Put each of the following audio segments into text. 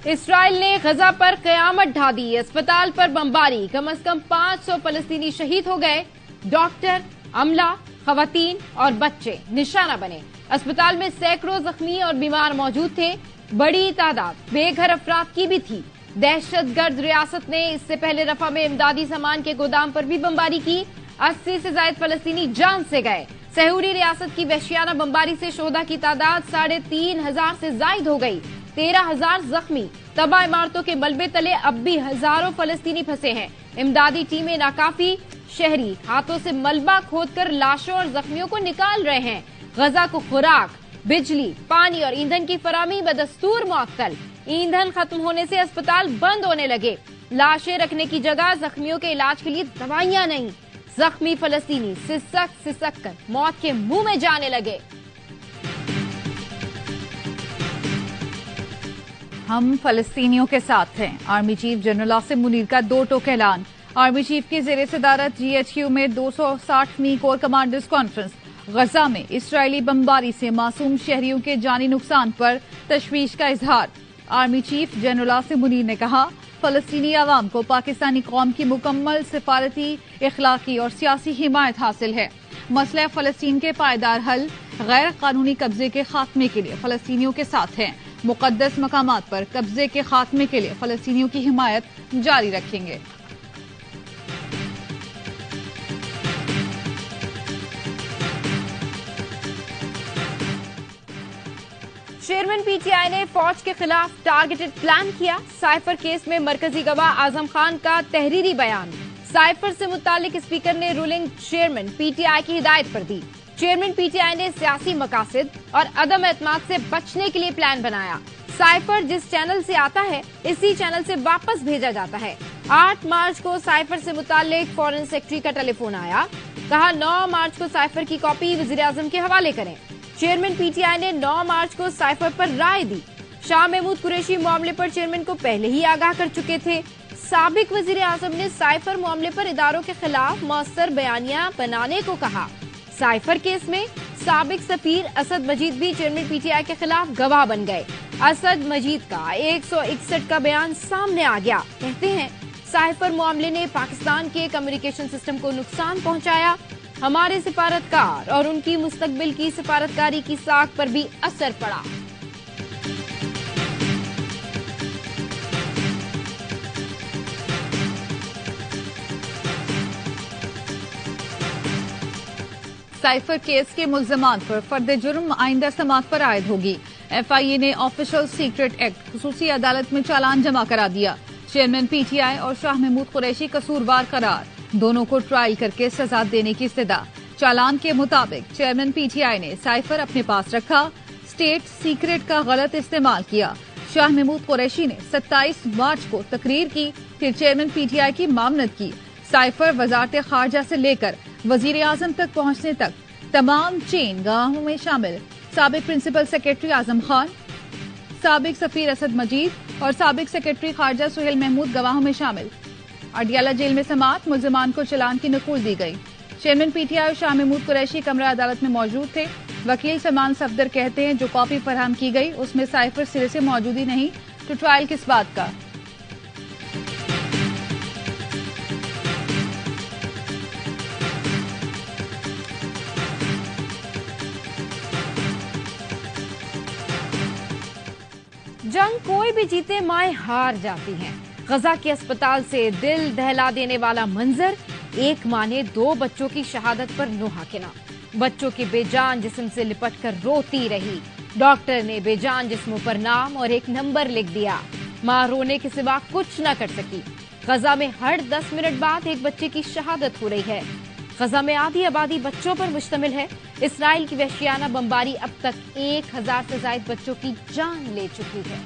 اسرائیل نے غزہ پر قیامت ڈھا دی، اسپتال پر بمباری، کم از کم 500 فلسطینی شہید ہو گئے، ڈاکٹر، عملہ، خواتین اور بچے نشانہ بنے۔ اسپتال میں سینکڑوں زخمی اور بیمار موجود تھے، بڑی تعداد بے گھر افراد کی بھی تھی۔ دہشت گرد ریاست نے اس سے پہلے رفح میں امدادی سامان کے گودام پر بھی بمباری کی، 80 سے زائد فلسطینی جان سے گئے۔ سہوری ریاست کی وحشیانہ بمباری سے شہداء کی تعداد 3500 سے زائد ہو گئی، 13,000 زخمی۔ تباہ عمارتوں کے ملبے تلے اب بھی ہزاروں فلسطینی پھنسے ہیں۔ امدادی ٹیمیں ناکافی، شہری ہاتھوں سے ملبہ کھود کر لاشوں اور زخمیوں کو نکال رہے ہیں۔ غزہ کو خوراک، بجلی، پانی اور ایندھن کی فراہمی بدستور معطل۔ ایندھن ختم ہونے سے اسپتال بند ہونے لگے، لاشیں رکھنے کی جگہ، زخمیوں کے علاج کے لیے دوائیاں نہیں۔ زخمی فلسطینی سسک کر موت کے منہ میں جانے لگے۔ ہم فلسطینیوں کے ساتھ ہیں، army chief general Asim Munir کا دو ٹوک اعلان۔ آرمی چیف کی زیر صدارت GHQ میں 260ویں کور کمانڈرز کانفرنس۔ غزہ میں اسرائیلی بمباری سے معصوم شہریوں کے جانی نقصان پر تشویش کا اظہار۔ Army chief general Asim Munir نے کہا، فلسطینی عوام کو پاکستانی قوم کی مکمل سفارتی، اخلاقی اور سیاسی حمایت حاصل ہے۔ مسئلہ فلسطین کے پائیدار حل، غیر قانونی قبضے کے خاتمے کے لیے فلسطینیوں کے ساتھ ہیں۔ مقدس مقامات پر قبضے کے خاتمے کے لیے فلسطینیوں کی حمایت جاری رکھیں گے۔ چیئرمین PTI نے فوج کے خلاف ٹارگیٹڈ پلان کیا، سائفر کیس میں مرکزی گواہ اعظم خان کا تحریری بیان۔ سائفر سے متعلق اسپیکر نے رولنگ چیئرمین PTI کی ہدایت پر دی۔ چیئرمین PTI نے سیاسی مقاصد اور عدم اعتماد سے بچنے کے لیے پلان بنایا۔ سائفر جس چینل سے آتا ہے اسی چینل سے واپس بھیجا جاتا ہے۔ 8 مارچ کو سائفر سے متعلق فورن سیکرٹری کا ٹیلی فون آیا، کہا 9 مارچ کو سائفر کی کاپی وزیر اعظم کے حوالے کریں۔ چیئرمین PTI نے 9 مارچ کو سائفر پر رائے دی۔ شاہ محمود قریشی معاملے پر چیئرمین کو پہلے ہی آگاہ کر چکے تھے۔ سابق وزیر اعظم نے سائفر معاملے پر اداروں کے خلاف مؤثر بیانیہ بنانے کو کہا۔ سائفر کیس میں سابق سفیر اسد مجید بھی چیئرمین PTI کے خلاف گواہ بن گئے۔ اسد مجید کا 161 کا بیان سامنے آ گیا، کہتے ہیں سائفر معاملے نے پاکستان کے کمیونیکیشن سسٹم کو نقصان پہنچایا، ہمارے سفارتکار اور ان کی مستقبل کی سفارتکاری کی ساکھ پر بھی اثر پڑا۔ سائفر کیس کے ملزمان پر فرد جرم آئندہ سماعت پر عائد ہوگی۔ FIA نے آفیشل سیکرٹ ایکٹ خصوصی عدالت میں چالان جمع کرا دیا۔ چیئرمین PTI اور شاہ محمود قریشی قصوروار قرار، دونوں کو ٹرائل کر کے سزا دینے کی استدعا۔ چالان کے مطابق چیئرمین PTI نے سائفر اپنے پاس رکھا، اسٹیٹ سیکرٹ کا غلط استعمال کیا۔ شاہ محمود قریشی نے 27 مارچ کو تقریر کی، پھر چیئرمین PTI کی معاونت کی۔ سائفر وزارت خارجہ سے لے کر وزیر اعظم تک پہنچنے تک تمام چین گواہوں میں شامل سابق پرنسپل سیکرٹری اعظم خان، سابق سفیر اسد مجید اور سابق سیکرٹری خارجہ سہیل محمود گواہوں میں شامل۔ اڈیالہ جیل میں سماعت، ملزمان کو چلان کی نقول دی گئی۔ چیئرمین PTI اور شاہ محمود قریشی کمرہ عدالت میں موجود تھے۔ وکیل سلمان صفدر کہتے ہیں جو کاپی فراہم کی گئی اس میں سائفر سرے سے موجود ہی نہیں، تو ٹرائل کس بات کا؟ جنگ کوئی بھی جیتے مائیں ہار جاتی ہیں۔ غزہ کے اسپتال سے دل دہلا دینے والا منظر، ایک ماں نے 2 بچوں کی شہادت پر نوحہ کنا۔ بچوں کے بے جان جسم سے لپٹ کر روتی رہی۔ ڈاکٹر نے بے جان جسموں پر نام اور ایک نمبر لکھ دیا۔ ماں رونے کے سوا کچھ نہ کر سکی۔ غزہ میں ہر 10 منٹ بعد ایک بچے کی شہادت ہو رہی ہے۔ غزہ میں آدھی آبادی بچوں پر مشتمل ہے۔ اسرائیل کی وحشیانہ بمباری اب تک 1000 سے زائد بچوں کی جان لے چکی ہے۔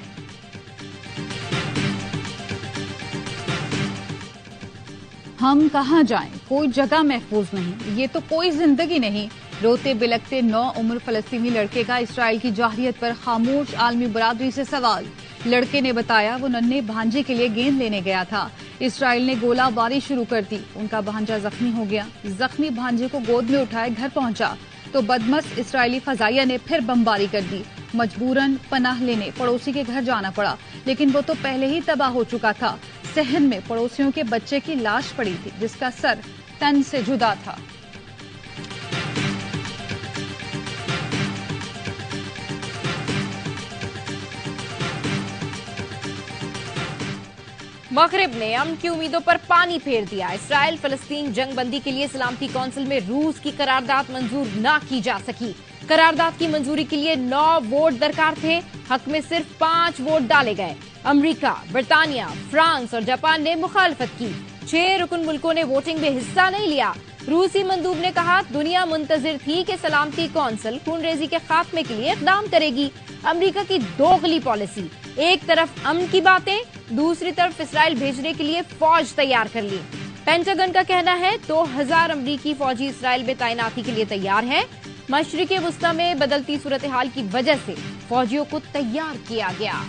ہم کہاں جائیں؟ کوئی جگہ محفوظ نہیں، یہ تو کوئی زندگی نہیں۔ روتے بلکتے 9 عمر فلسطینی لڑکے کا اسرائیل کی جارحیت پر خاموش عالمی برادری سے سوال۔ لڑکے نے بتایا وہ ننھے بھانجے کے لیے گیند لینے گیا تھا، اسرائیل نے گولہ باری شروع کر دی، ان کا بھانجا زخمی ہو گیا۔ زخمی بھانجے کو گود میں اٹھائے گھر پہنچا تو بدمست اسرائیلی فضائیہ نے پھر بمباری کر دی۔ मजबूरन पनाह लेने पड़ोसी के घर जाना पड़ा, लेकिन वो तो पहले ही तबाह हो चुका था। सहन में पड़ोसियों के बच्चे की लाश पड़ी थी, जिसका सर तन से जुदा था। मगरिब ने अमन की उम्मीदों पर पानी फेर दिया। इसराइल फलस्तीन जंग बंदी के लिए सलामती कौंसिल में रूस की करारदाद मंजूर न की जा सकी। करारदाद की मंजूरी के लिए 9 वोट दरकार थे, हक में सिर्फ 5 वोट डाले गए। अमेरिका, बर्तानिया, फ्रांस और जापान ने मुखालफत की। 6 रुकन मुल्कों ने वोटिंग में हिस्सा नहीं लिया। रूसी मंदूब ने कहा, दुनिया मुंतजिर थी कि सलामती कौंसिल खूनरेजी के खात्मे के लिए इकदाम करेगी। अमेरिका की दोगली पॉलिसी, एक तरफ अमन की बातें, दूसरी तरफ इसराइल भेजने के लिए फौज तैयार कर ली। पेंटागन का कहना है 2000 अमरीकी फौजी इसराइल में तैनाती के लिए तैयार हैं। मशरिक़े वुस्ता में बदलती सूरत हाल की वजह से फौजियों को तैयार किया गया।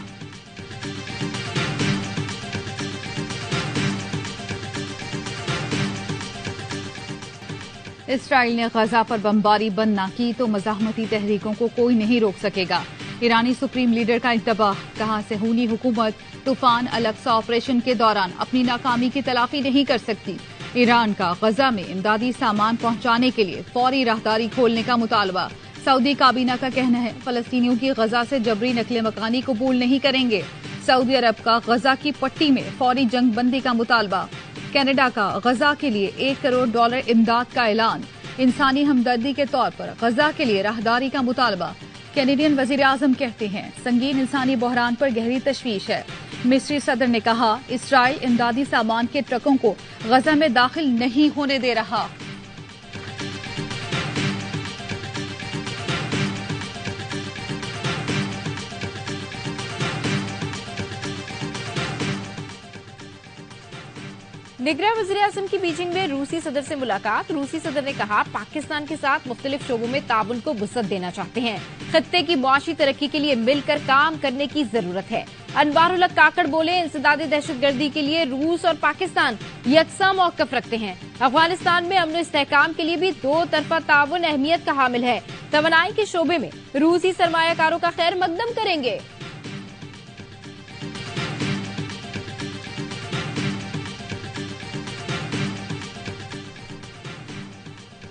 इसराइल ने गजा पर बमबारी बंद न की तो मज़ाहमती तहरीकों को कोई नहीं रोक सकेगा। ईरानी सुप्रीम लीडर का इंतबाह, कहा सेहूनी हुकूमत तूफान अल-अक्सा ऑपरेशन के दौरान अपनी नाकामी की तलाफी नहीं कर सकती। ईरान का गजा में इमदादी सामान पहुंचाने के लिए फौरी राहदारी खोलने का मुतालबा। सऊदी काबीना का कहना है फलस्तीनियों की गजा से जबरी नकले मकानी कबूल नहीं करेंगे। सऊदी अरब का गजा की पट्टी में फौरी जंग बंदी का मुतालबा। कनाडा का गजा के लिए $1 करोड़ इमदाद का ऐलान। इंसानी हमदर्दी के तौर पर गजा के लिए राहदारी का मुतालबा। कैनेडियन वजीर आजम कहते हैं संगीन इंसानी बहरान पर गहरी तशवीश है। मिस्री सदर ने कहा इसराइल इमदादी सामान के ट्रकों को गजा में दाखिल नहीं होने दे रहा। निगरां वज़ीर-ए-आज़म की बीजिंग में रूसी सदर से मुलाकात। रूसी सदर ने कहा पाकिस्तान के साथ मुख्तलिफ शोबों में ताउन को वुसअत देना चाहते हैं। खत्ते की मुआशी तरक्की के लिए मिलकर काम करने की जरूरत है। अनवारुल हक काकड़ बोले इंसदादी दहशतगर्दी के लिए रूस और पाकिस्तान यकसा मौक़िफ़ रखते हैं। अफगानिस्तान में अमन इस्तेहकाम के लिए भी 2 तरफा ताउन अहमियत का हामिल है। तवानाई के शोबे में रूसी सरमायाकारों का खैर मकदम करेंगे।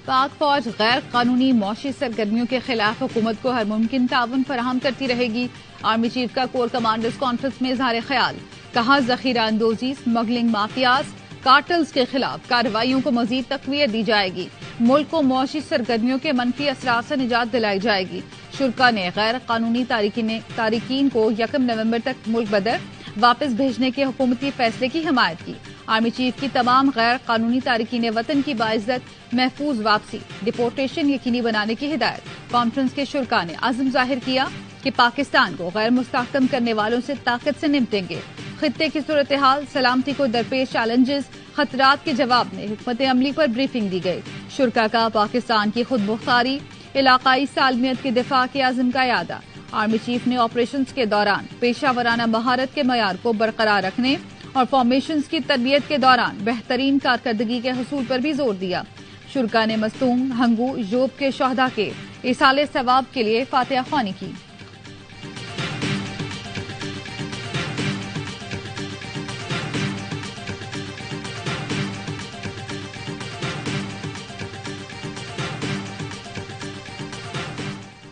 पाक फौज गैर कानूनी मौशी सरगर्मियों के खिलाफ हुकूमत को हर मुमकिन ताउन फराहम करती रहेगी। आर्मी चीफ का कोर कमांडर्स कॉन्फ्रेंस में इजहार ख्याल, कहा जखीरा अंदोजी, स्मगलिंग माफियाज, कार्टल्स के खिलाफ कार्रवाइयों को मजीद तकवीत दी जाएगी। मुल्क को मौशी सरगर्मियों के मनफी असरात से निजात दिलाई जाएगी। शुरा ने गैर कानूनी तारिकीन को 1 नवंबर तक मुल्क बदर वापस भेजने के हुकूमती फैसले की हिमायत की। आर्मी चीफ की तमाम गैर कानूनी तारिकीन वतन की बाइज्जत महफूज वापसी, डिपोर्टेशन यकीनी बनाने की हिदायत। कॉन्फ्रेंस के शुरा ने अज़्म जाहिर किया कि पाकिस्तान को गैर मुस्तहकम करने वालों से ताकत से निपटेंगे। खित्ते की सूरत हाल, सलामती को दरपेश चैलेंजेस, खतरात के जवाब में हिकमत अमली पर ब्रीफिंग दी गई। शुरा का पाकिस्तान की खुद मुख्तारी, इलाकाई सालमियत के दिफा के अज़्म का यादा। आर्मी चीफ ने ऑपरेशंस के दौरान पेशा वराना महारत के मयार को बरकरार रखने और फॉर्मेशंस की तरबियत के दौरान बेहतरीन कारकर्दगी के हसूल पर भी जोर दिया। शुरा ने मस्तूम, हंगू, जोब के शहदा के इसाले सवाब के लिए फातिहा ख्वानी की।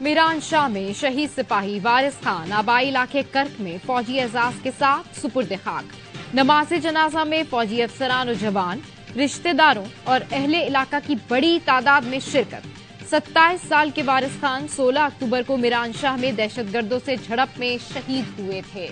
मीरान शाह में शहीद सिपाही वारिस खान आबाई इलाके कर्क में फौजी एजाज के साथ सुपुर्द खाक। नमाज जनाजा में फौजी अफसरान और जवान, रिश्तेदारों और अहले इलाका की बड़ी तादाद में शिरकत। 27 साल के वारिस खान 16 अक्टूबर को मीरान शाह में दहशतगर्दों से झड़प में शहीद हुए थे।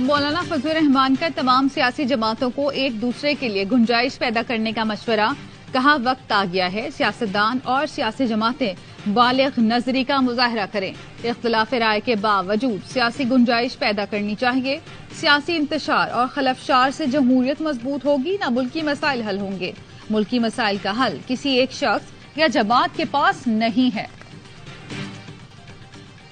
मौलाना फजल रहमान का तमाम सियासी जमातों को एक दूसरे के लिए गुंजाइश पैदा करने का मशवरा, कहा वक्त आ गया है सियासतदान और सियासी जमातें बालिग नजरी का मुजाहरा करें। इख्तिलाफ राय के बावजूद सियासी गुंजाइश पैदा करनी चाहिए। सियासी इंतशार और खलफशार से जमहूरियत मजबूत होगी, न मुल्की मसाइल हल होंगे। मुल्की मसाइल का हल किसी एक शख्स या जमात के पास नहीं है।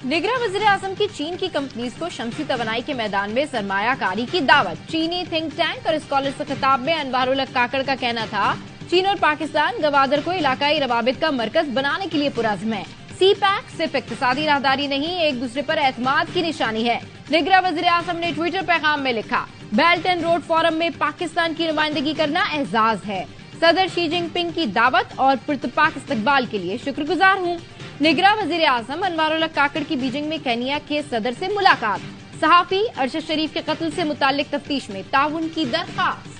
निगरां वज़ीर-ए-आज़म की चीन की कंपनीज को शमसी तवानाई के मैदान में सरमायाकारी की दावत। चीनी थिंक टैंक और स्कॉलर से खिताब में अनवारुल हक काकड़ का कहना था चीन और पाकिस्तान गवादर को इलाकाई रवाबित का मरकज बनाने के लिए पुरज़्म है। सी पैक सिर्फ इक्तिसादी राहदारी नहीं, एक दूसरे पर एतमाद की निशानी है। निगरां वज़ीर आज़म ने ट्विटर पैगाम में लिखा, बेल्ट एंड रोड फोरम में पाकिस्तान की नुमाइंदगी करना एजाज है। सदर शी जिनपिंग की दावत और पुरतपाक इस्तकबाल के लिए शुक्रगुजार हूँ। निगरां वज़ीर आज़म अनवारुल्लाह काकड़ की बीजिंग में केनिया के सदर से मुलाकात। सहाफी अरशद शरीफ के कत्ल से मुताल्लिक तफ्तीश में ताउन की दरख्वास्त।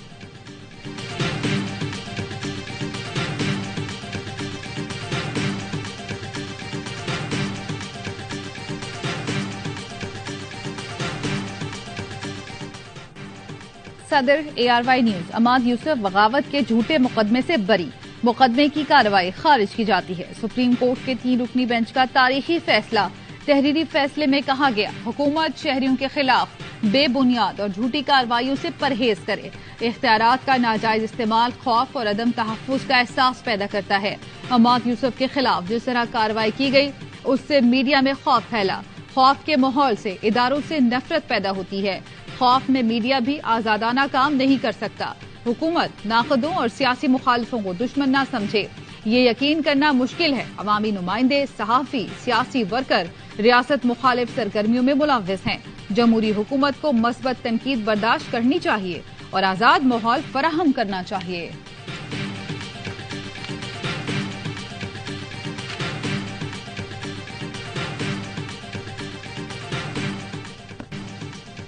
सदर ARY न्यूज अमाद यूसुफ बगावत के झूठे मुकदमे से बरी, मुकदमे की कार्रवाई खारिज की जाती है। सुप्रीम कोर्ट के 3 रुकनी बेंच का तारीखी फैसला। तहरीरी फैसले में कहा गया, हुकूमत शहरियों के खिलाफ बेबुनियाद और झूठी कार्रवाइयों से परहेज करे। इख्तियारात का नाजायज इस्तेमाल खौफ और अदम तहफ्फुज का एहसास पैदा करता है। अमाद यूसुफ के खिलाफ जिस तरह कार्रवाई की गई, उससे मीडिया में खौफ फैला। खौफ के माहौल से इदारों से नफरत पैदा होती है। खौफ में मीडिया भी आजादाना काम नहीं कर सकता। हुकूमत नाखदों और सियासी मुखालिफों को दुश्मन न समझे, ये यकीन करना मुश्किल है। अवामी नुमाइंदे, सहाफी, सियासी वर्कर रियासत मुखालिफ सरगर्मियों में मुलव्वस हैं। जमहूरी हुकूमत को मस्बत तनकीद बर्दाश्त करनी चाहिए और आजाद माहौल फराहम करना चाहिए।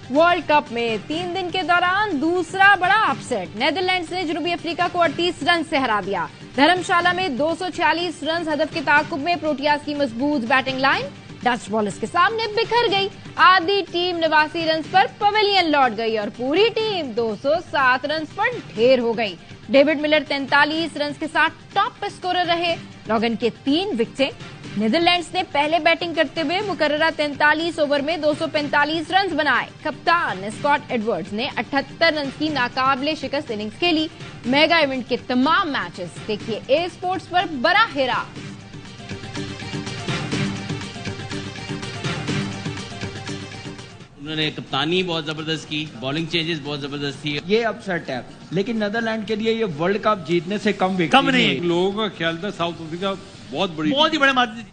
वर्ल्ड कप में 3 दिन के दौरान दूसरा बड़ा अपसेट। नेदरलैंड्स ने जनूबी अफ्रीका को 38 रन से हरा दिया। धर्मशाला में 246 रन हदफ के ताकुब में प्रोटियाज की मजबूत बैटिंग लाइन डच बॉलर्स के सामने बिखर गई। आधी टीम 89 रन पर पवेलियन लौट गई और पूरी टीम 207 रन पर ढेर हो गई। डेविड मिलर 43 रन के साथ टॉप स्कोरर रहे। लॉगन के 3 विकेटें। नीदरलैंड्स ने पहले बैटिंग करते हुए मुकर्ररा 43 ओवर में 245 रन बनाए। कप्तान स्कॉट एडवर्ड्स ने 78 रन की नाकाबिले शिकस्त इनिंग्स खेली। मेगा इवेंट के तमाम मैचेस देखिए ए स्पोर्ट्स पर बराह रास्त। उन्होंने कप्तानी बहुत जबरदस्त की, बॉलिंग चेंजेस बहुत जबरदस्त थी। ये अपसेट है, लेकिन नीदरलैंड के लिए ये वर्ल्ड कप जीतने से कम नहीं। लोगों का ख्याल था साउथ अफ्रीका बहुत ही बड़े माध्यम।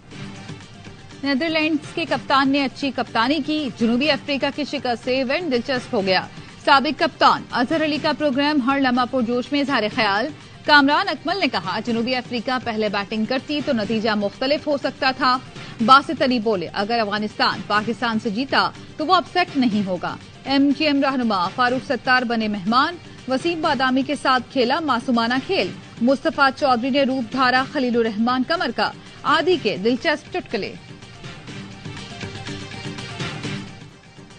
नीदरलैंड्स के कप्तान ने अच्छी कप्तानी की। जनूबी अफ्रीका की शिकस्त से इवेंट दिलचस्प हो गया। साबिक कप्तान अजहर अली का प्रोग्राम हर लम्हा पुरजोश में इजहार ख्याल। कामरान अकमल ने कहा, जनूबी अफ्रीका पहले बैटिंग करती तो नतीजा मुख्तलिफ हो सकता था। बासित अली बोले, अगर अफगानिस्तान पाकिस्तान से जीता तो वो अपसेट नहीं होगा। MGM रहनुमा फारूक सत्तार बने मेहमान। वसीम बादामी के साथ खेला मासूमाना खेल। मुस्तफा चौधरी ने रूप धारा खलीलुर रहमान कमर का। आदि के दिलचस्प चुटकुले।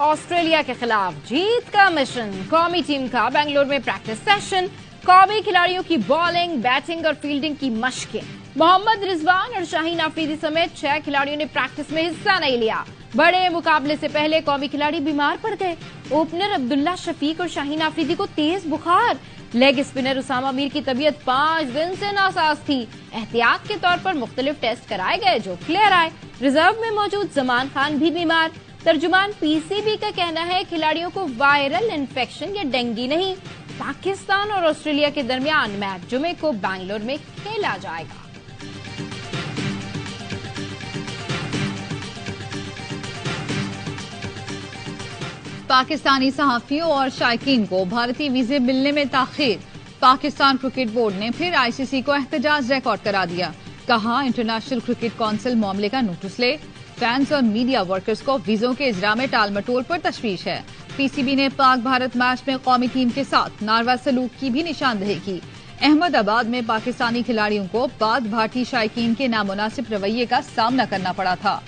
ऑस्ट्रेलिया के खिलाफ जीत का मिशन। कौमी टीम का बेंगलुरु में प्रैक्टिस सेशन। कौमी खिलाड़ियों की बॉलिंग, बैटिंग और फील्डिंग की मशकें। मोहम्मद रिजवान और शाहीन आफरीदी समेत 6 खिलाड़ियों ने प्रैक्टिस में हिस्सा नहीं लिया। बड़े मुकाबले से पहले कौमी खिलाड़ी बीमार पड़ गए। ओपनर अब्दुल्ला शफीक और शाहीन आफरीदी को तेज बुखार। लेग स्पिनर उसामा मीर की तबीयत 5 दिन से नासाज थी। एहतियात के तौर पर मुख्तलिफ टेस्ट कराए गए जो क्लियर आए। रिजर्व में मौजूद जमान खान भी बीमार। तर्जुमान PCB का कहना है खिलाड़ियों को वायरल इन्फेक्शन या डेंगू नहीं। पाकिस्तान और ऑस्ट्रेलिया के दरमियान मैच जुमे को बेंगलुरु में खेला जाएगा। पाकिस्तानी सहाफियों और शायकीन को भारतीय वीजे मिलने में ताखीर। पाकिस्तान क्रिकेट बोर्ड ने फिर ICC को एहतजाज रिकॉर्ड करा दिया। कहा, इंटरनेशनल क्रिकेट काउंसिल मामले का नोटिस ले। फैंस और मीडिया वर्कर्स को वीजों के इजरा में टाल मटोल पर तशवीश है। PCB ने पाक भारत मैच में कौमी टीम के साथ नारवा सलूक की भी निशानदेही की। अहमदाबाद में पाकिस्तानी खिलाड़ियों को बाद भारतीय शायकीन के नामुनासिब रवैये का सामना करना पड़ा था।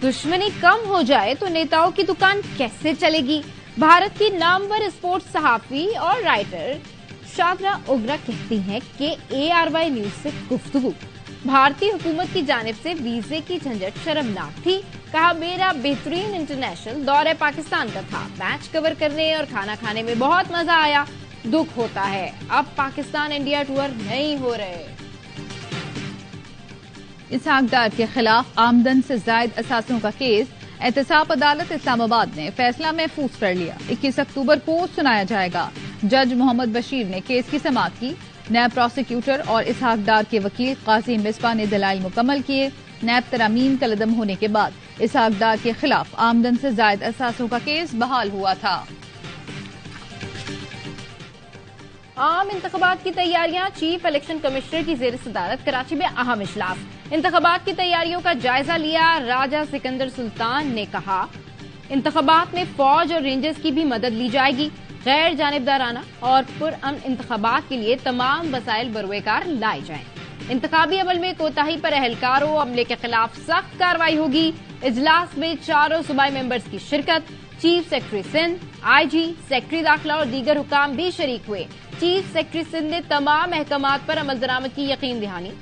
दुश्मनी कम हो जाए तो नेताओं की दुकान कैसे चलेगी? भारत की नामवर स्पोर्ट्स सहाफी और राइटर शादरा ओगरा कहती हैं कि ARY न्यूज से गुफ्तगू भारतीय हुकूमत की जानिब से वीजे की झंझट शर्मनाक थी। कहा, मेरा बेहतरीन इंटरनेशनल दौरे पाकिस्तान का था। मैच कवर करने और खाना खाने में बहुत मजा आया। दुख होता है अब पाकिस्तान इंडिया टूर नहीं हो रहे। इसहाक डार के खिलाफ आमदन से जायद असासों का केस। एहतसाब अदालत इस्लामाबाद ने फैसला महफूज कर लिया। 21 अक्टूबर को सुनाया जाएगा। जज मोहम्मद बशीर ने केस की समाअत की। नैब प्रोसिक्यूटर और इसहाक डार के वकील काजी मिसबा ने दलाइल मुकम्मल किए। नैब तरामीम कलदम होने के बाद इसहाक डार के खिलाफ आमदन से जायद असासों का केस बहाल हुआ था। आम इंतखाबात की तैयारियां, चीफ इलेक्शन कमिश्नर की जेर सदारत कराची में अहम इजलास। इंतखाबात की तैयारियों का जायजा लिया। राजा सिकंदर सुल्तान ने कहा इंतखाबात में फौज और रेंजर्स की भी मदद ली जाएगी। गैर जानिबदाराना और पुरअमन इंतखाबात के लिए तमाम वसाइल बरोएकार लाए जाएं। इंतखाबी अमल में कोताही पर अहलकारों अमले के खिलाफ सख्त कार्रवाई होगी। इजलास में चारों सूबाई मेंबर्स की शिरकत। Chief secretary Sindh, IG, secretary दाखिला और दीगर हुकाम भी शरीक हुए। चीफ सेक्रेटरी सिंध ने तमाम अहकामात पर अमल दरामद की यकीन दहानी।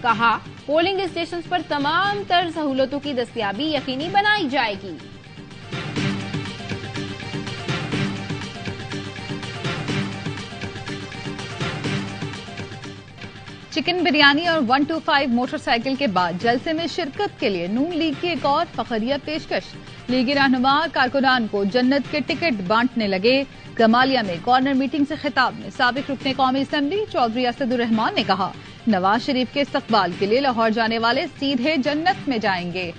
कहा पोलिंग स्टेशन पर तमाम तर सहूलतों की दस्तयाबी यकीनी बनाई जाएगी। चिकन बिरयानी और 125 मोटरसाइकिल के बाद जलसे में शिरकत के लिए नून लीग की एक और फखरिया पेशकश। लीगी रहनुमा कारकुनान को जन्नत के टिकट बांटने लगे। गमालिया में कॉर्नर मीटिंग से खिताब में साबिक रुकने कौमी असम्बली चौधरी असदुर्रहमान ने कहा नवाज शरीफ के इस्तकबाल के लिए लाहौर जाने वाले सीधे जन्नत में जाएंगे।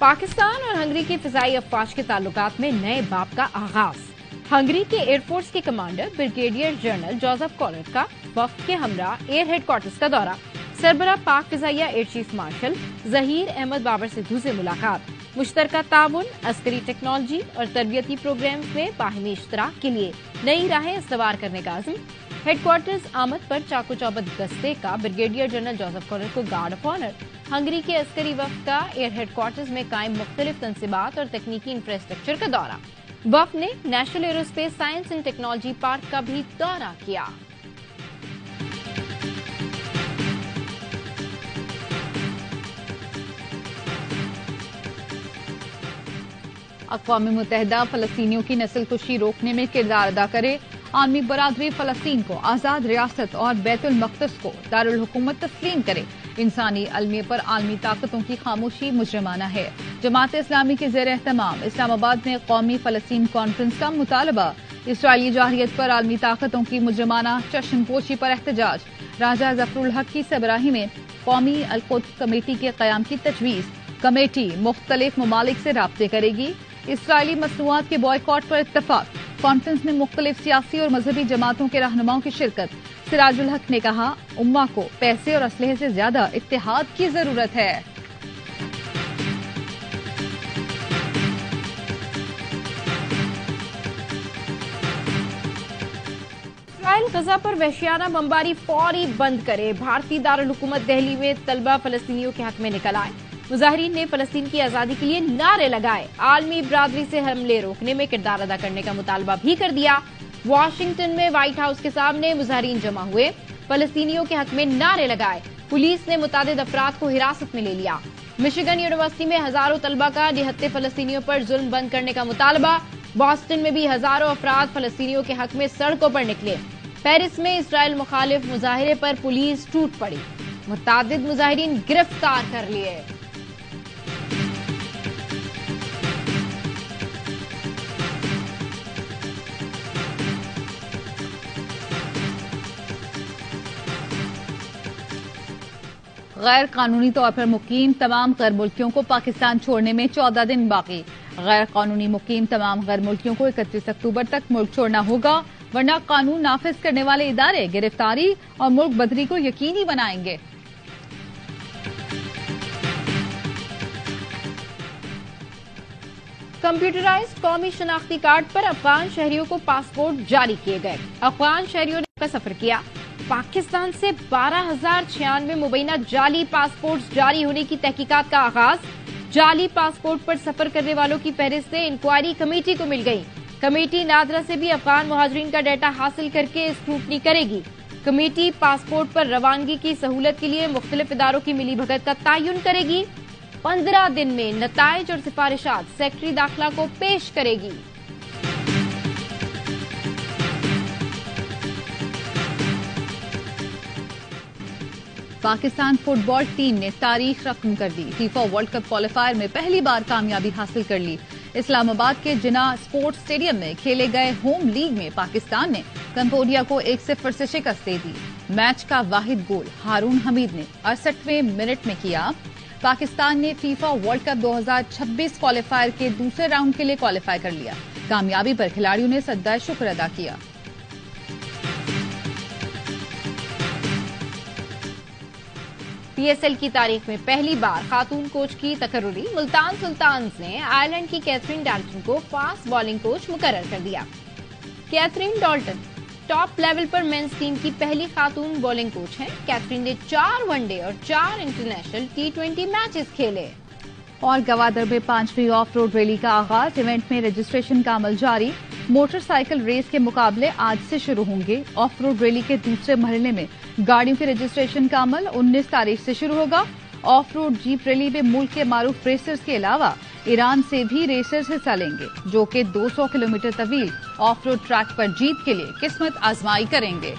पाकिस्तान और हंगरी की फिजाई अफवाज के ताल्लुकात में नए बाब का आगाज। हंगरी के एयरफोर्स के commander brigadier general Joseph Kollar का वफ्द के हमरा एयर हेडक्वार्टर्स का दौरा। सरबरा Pak Fizaia air chief marshal Zaheer Ahmed Babar Sidhu से मुलाकात। मुश्तरका ताउन, अस्करी टेक्नोलॉजी और तरबियती प्रोग्राम्स में बाहिमी इश्तराक के लिए नई राहें इस्तवार करने का अज़्म। हेडक्वार्टर्स आमद पर चाको चौबंद दस्ते का ब्रिगेडियर जनरल जोसेफ कॉलर को गार्ड ऑफ ऑनर। हंगरी के अस्करी वफ्द का एयर हेडक्वार्टर्स में कायम मुख्तलिफ तंसीबात और तकनीकी इंफ्रास्ट्रक्चर का दौरा। वफ्द ने national aerospace science and technology park का भी दौरा किया। अक़वाम मुत्तहिदा फ़लस्तीनियों की नस्लकुशी रोकने में किरदार अदा करे। आलमी बरादरी फ़लस्तीन को आज़ाद रियासत और बैतुल मक़दस को दारुल हुकूमत तस्लीम करे। इंसानी अलमिये पर आलमी ताकतों की खामोशी मुजरमाना है। जमात इस्लामी के ज़ेर एहतमाम इस्लामाबाद में कौमी फ़लस्तीन कॉन्फ्रेंस का मुतालबा। इसराइली जाहिरियत पर आलमी ताकतों की मुजरमाना चश्मपोशी पर एहतजाज। राजा ज़फ़रुल हक की सरबराही में कौमी अल-कुद्स कमेटी के क़याम की तजवीज़। कमेटी मुख्तलिफ ममालिक से राब्ते करेगी। इसराइली मसनूआत के बॉयकॉट पर इत्तफाक। कॉन्फ्रेंस में मुख्तलिफ सियासी और मजहबी जमातों के रहनुमाओं की शिरकत। सिराजुल हक ने कहा उम्मा को पैसे और असलहे से ज्यादा इत्तेहाद की जरूरत है। इसराइल गजा पर वहशियाना बमबारी फौरी बंद करे। भारतीय दारुल हुकूमत दिल्ली में तलबा फलस्तीनियों के हक में निकल आए। मुजाहिरीन ने फलस्तीन की आजादी के लिए नारे लगाए। आलमी बरादरी से हमले रोकने में किरदार अदा करने का मुतालबा भी कर दिया। वाशिंगटन में व्हाइट हाउस के सामने मुजाहिरीन जमा हुए, फलस्तीनियों के हक में नारे लगाए। पुलिस ने मुतादिद अफराद को हिरासत में ले लिया। मिशिगन यूनिवर्सिटी में हजारों तलबा का निहत्ते फलस्तीनियों पर जुल्म बंद करने का मुतालबा। बॉस्टन में भी हजारों अफराद फलस्तीनियों के हक में सड़कों पर निकले। पेरिस में इसराइल मुखालिफ मुजाहिरे पर पुलिस टूट पड़ी। मुतादिद मुजाहिरीन गिरफ्तार कर लिए। गैर कानूनी तौर पर मुकीम तमाम गैर मुल्कियों को पाकिस्तान छोड़ने में 14 दिन बाकी। गैर कानूनी मुकीम तमाम गैर मुल्कियों को 31 अक्टूबर तक मुल्क छोड़ना होगा, वरना कानून नाफिज करने वाले इदारे गिरफ्तारी और मुल्क बदरी को यकीनी बनाएंगे। कंप्यूटराइज्ड कौमी शनाख्ती कार्ड पर अफगान शहरियों को पासपोर्ट जारी किए गए। अफगान शहरियों ने सफर किया। पाकिस्तान से 12,096 मुबैना जाली पासपोर्ट जारी होने की तहकीकात का आगाज। जाली पासपोर्ट पर सफर करने वालों की फहरिस्तें इंक्वायरी कमेटी को मिल गई। कमेटी नादरा से भी अफगान मुहाजिरीन का डाटा हासिल करके स्क्रूटनी करेगी। कमेटी पासपोर्ट पर रवानगी की सहूलत के लिए मुख्तलिफ इदारों की मिलीभगत का तयन करेगी। 15 दिन में नताइज और सिफारिशात सेक्रेटरी दाखिला को पेश करेगी। پاکستان فٹ بال ٹیم نے تاریخ رقم کر دی، فیفا ورلڈ کپ کوالیفائر میں پہلی بار کامیابی حاصل کر لی۔ اسلام آباد کے جناح اسپورٹس اسٹیڈیم میں کھیلے گئے ہوم لیگ میں پاکستان نے کمبوڈیا کو 1-0 سے شکست دے دی۔ میچ کا واحد گول ہارون حمید نے 68ویں منٹ میں کیا۔ پاکستان نے فیفا ورلڈ کپ 2026 کوالیفائر کے دوسرے راؤنڈ کے لیے کوالیفائی کر لیا۔ کامیابی پر کھلاڑیوں نے سجدہ شکر ادا کیا۔ پی ایس ایل کی تاریخ میں پہلی بار خاتون کوچ کی تقرری، ملتان سلطانز نے آئرلینڈ کی کیتھرین ڈالٹن کو فاسٹ بالنگ کوچ مقرر کر دیا۔ کیتھرین ڈالٹن ٹاپ لیول پر مینز ٹیم کی پہلی خاتون بالنگ کوچ ہیں۔ کیتھرین نے 4 ون ڈے اور 4 انٹرنیشنل T20 میچز کھیلے۔ اور گوادر میں 5ویں آف روڈ ریلی کا آغاز، ایونٹ میں رجسٹریشن کا عمل جاری۔ موٹر سائیکل ریس کے مقابلے آج سے شروع ہوں گے۔ آف روڈ ریلی کے دوسرے مرحلے میں گاڑیوں کے رجسٹریشن کا عمل 19 تاریخ سے شروع ہوگا۔ آف روڈ جیپ ریلی میں ملک کے معروف ریسرز کے علاوہ ایران سے بھی ریسرز حصہ لیں گے، جو کہ 200 کلومیٹر طویل آف روڈ ٹریک پر جیت کے لیے قسمت آزمائی کریں گے۔